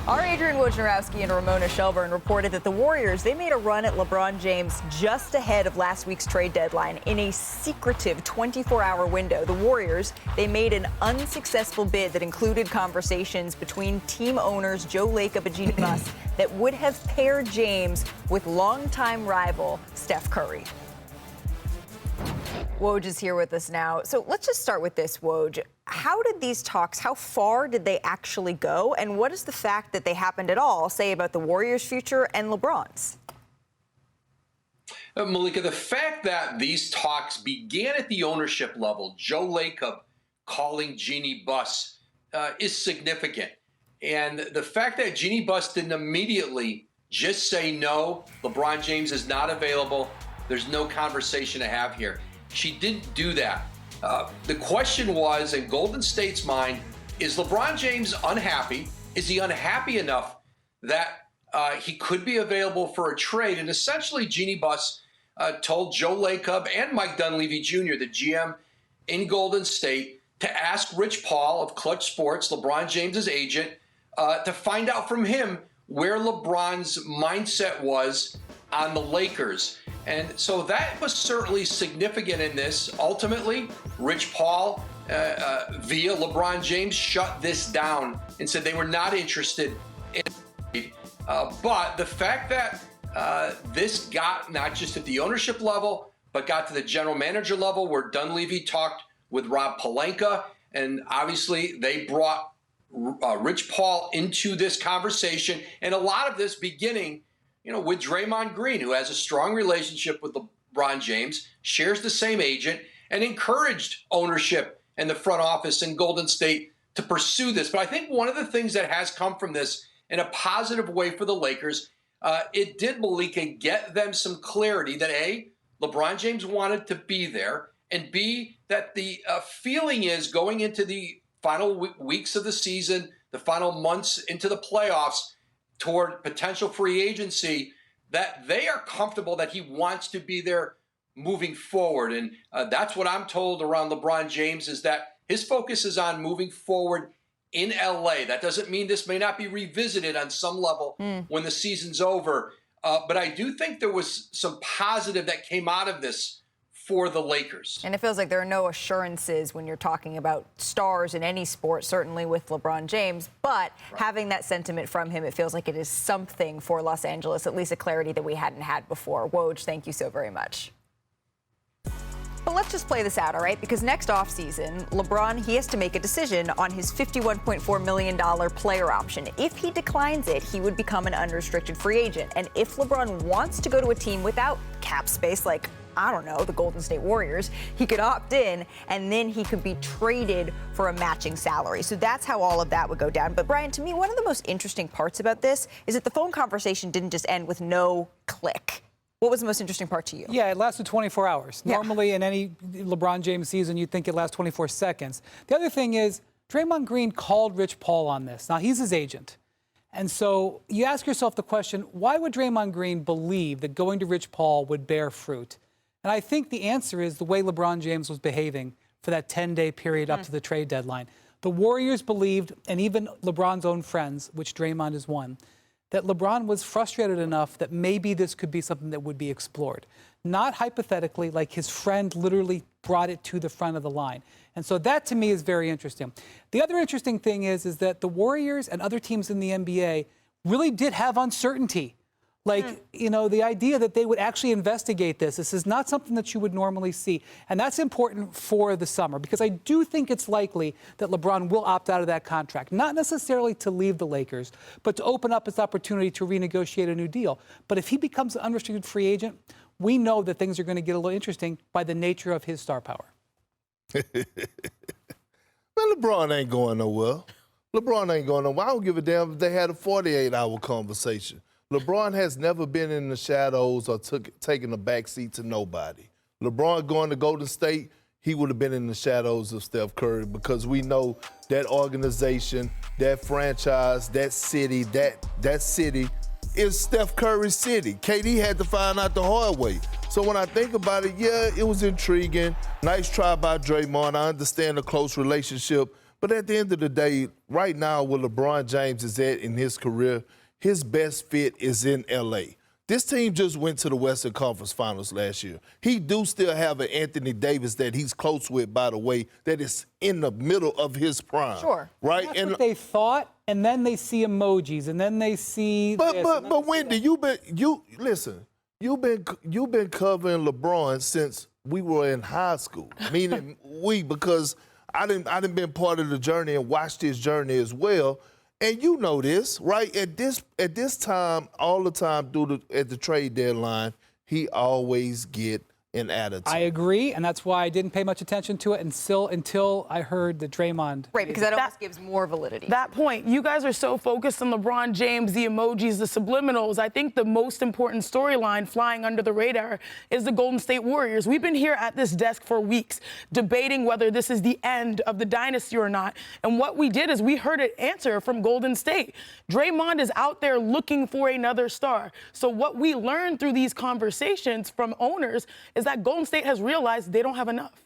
Our Adrian Wojnarowski and Ramona Shelburne reported that the Warriors, they made a run at LeBron James just ahead of last week's trade deadline in a secretive 24-hour window. The Warriors, they made an unsuccessful bid that included conversations between team owners Joe Lacob and Chiney Ogwumike that would have paired James with longtime rival Steph Curry. Woj is here with us now. So let's just start with this, Woj. How did these talks, how far did they actually go? And what does the fact that they happened at all say about the Warriors' future and LeBron's? Malika, the fact that these talks began at the ownership level, Joe Lacob calling Jeannie Buss, is significant. And the fact that Jeannie Buss didn't immediately just say no, LeBron James is not available, there's no conversation to have here. She didn't do that. The question was, in Golden State's mind, is LeBron James unhappy? Is he unhappy enough that he could be available for a trade? And essentially, Jeannie Buss told Joe Lacob and Mike Dunleavy Jr., the GM in Golden State, to ask Rich Paul of Clutch Sports, LeBron James's agent, to find out from him where LeBron's mindset was on the Lakers. And so that was certainly significant in this. Ultimately, Rich Paul, via LeBron James, shut this down and said they were not interested in it. But the fact that this got not just at the ownership level, but got to the general manager level where Dunleavy talked with Rob Pelinka, and obviously they brought Rich Paul into this conversation, and a lot of this beginning with Draymond Green, who has a strong relationship with LeBron James, shares the same agent, and encouraged ownership and the front office in Golden State to pursue this. But I think one of the things that has come from this in a positive way for the Lakers, it did, Malika, get them some clarity that A, LeBron James wanted to be there, and B, that the feeling is going into the final weeks of the season, the final months into the playoffs, toward potential free agency, that they are comfortable that he wants to be there moving forward. And that's what I'm told around LeBron James, is that his focus is on moving forward in LA. That doesn't mean this may not be revisited on some level when the season's over. But I do think there was some positive that came out of this for the Lakers. And it feels like there are no assurances when you're talking about stars in any sport, certainly with LeBron James, but having that sentiment from him, it feels like it is something for Los Angeles, at least a clarity that we hadn't had before. Woj, thank you so very much. But let's just play this out, all right? Because next offseason, LeBron, he has to make a decision on his $51.4 million player option. If he declines it, he would become an unrestricted free agent. And if LeBron wants to go to a team without cap space, like, I don't know, the Golden State Warriors, he could opt in, and then he could be traded for a matching salary. So that's how all of that would go down. But Brian, to me, one of the most interesting parts about this is that the phone conversation didn't just end with no click. What was the most interesting part to you? Yeah, it lasted 24 hours. Yeah. Normally in any LeBron James season, you'd think it lasts 24 seconds. The other thing is, Draymond Green called Rich Paul on this. Now, he's his agent. And so you ask yourself the question, why would Draymond Green believe that going to Rich Paul would bear fruit? And I think the answer is the way LeBron James was behaving for that 10-day period up to the trade deadline. The Warriors believed, and even LeBron's own friends, which Draymond is one, that LeBron was frustrated enough that maybe this could be something that would be explored. Not hypothetically, like his friend literally brought it to the front of the line. And so that, to me, is very interesting. The other interesting thing is that the Warriors and other teams in the NBA really did have uncertainty. Like, the idea that they would actually investigate this. This is not something that you would normally see. And that's important for the summer, because I do think it's likely that LeBron will opt out of that contract. Not necessarily to leave the Lakers, but to open up his opportunity to renegotiate a new deal. But if he becomes an unrestricted free agent, we know that things are going to get a little interesting by the nature of his star power. Man, LeBron ain't going nowhere. LeBron ain't going nowhere. I don't give a damn if they had a 48-hour conversation. LeBron has never been in the shadows or taken a backseat to nobody. LeBron going to Golden State, he would have been in the shadows of Steph Curry, because we know that organization, that franchise, that city is Steph Curry's city. KD had to find out the hard way. So when I think about it, yeah, it was intriguing. Nice try by Draymond. I understand the close relationship But at the end of the day, right now, where LeBron James is at in his career, his best fit is in L.A. This team just went to the Western Conference Finals last year. He do still have an Anthony Davis that he's close with, by the way, that is in the middle of his prime. Sure. Right? That's what they thought, and then they see emojis, and then they see But this, Wendy, you've been covering LeBron since we were in high school. Meaning because I didn't been part of the journey and watched his journey as well. And you know this, right? At this time, all the time at the trade deadline, he always get an attitude. I agree, and that's why I didn't pay much attention to it until I heard the Draymond. Right, because that almost gives more validity. That point, you guys are so focused on LeBron James, the emojis, the subliminals. I think the most important storyline flying under the radar is the Golden State Warriors. We've been here at this desk for weeks debating whether this is the end of the dynasty or not. And what we did is we heard an answer from Golden State. Draymond is out there looking for another star. So what we learned through these conversations from owners is that Golden State has realized they don't have enough.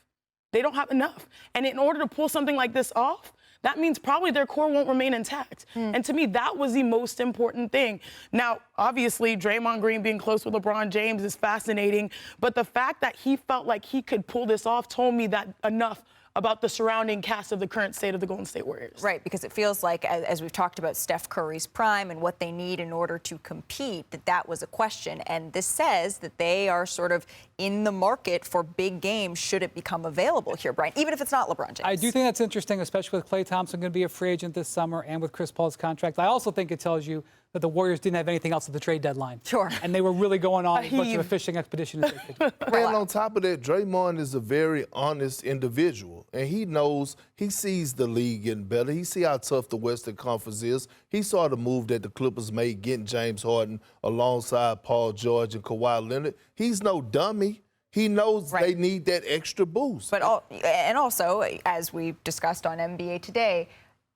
They don't have enough. And in order to pull something like this off, that means probably their core won't remain intact. And to me, that was the most important thing. Now, obviously, Draymond Green being close with LeBron James is fascinating, but the fact that he felt like he could pull this off told me that enough about the surrounding cast of the current state of the Golden State Warriors. Right, because it feels like, as we've talked about Steph Curry's prime and what they need in order to compete, that was a question. And this says that they are sort of in the market for big games should it become available here, Brian, even if it's not LeBron James. I do think that's interesting, especially with Klay Thompson going to be a free agent this summer and with Chris Paul's contract. I also think it tells you that the Warriors didn't have anything else at the trade deadline. Sure. And they were really going on as much of a fishing expedition as they could. And on top of that, Draymond is a very honest individual. And he knows, he sees the league getting better. He see how tough the Western Conference is. He saw the move that the Clippers made, getting James Harden alongside Paul George and Kawhi Leonard. He's no dummy. He knows they need that extra boost. But also, as we discussed on NBA Today,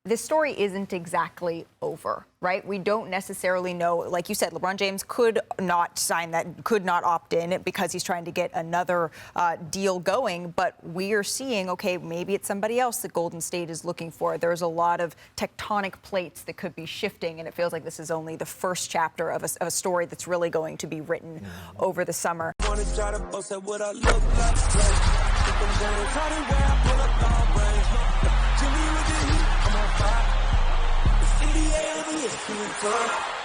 this story isn't exactly over, right? We don't necessarily know. Like you said, LeBron James could not sign that, could not opt in because he's trying to get another deal going. But we are seeing, okay, maybe it's somebody else that Golden State is looking for. There's a lot of tectonic plates that could be shifting, and it feels like this is only the first chapter of a story that's really going to be written over the summer. NBA,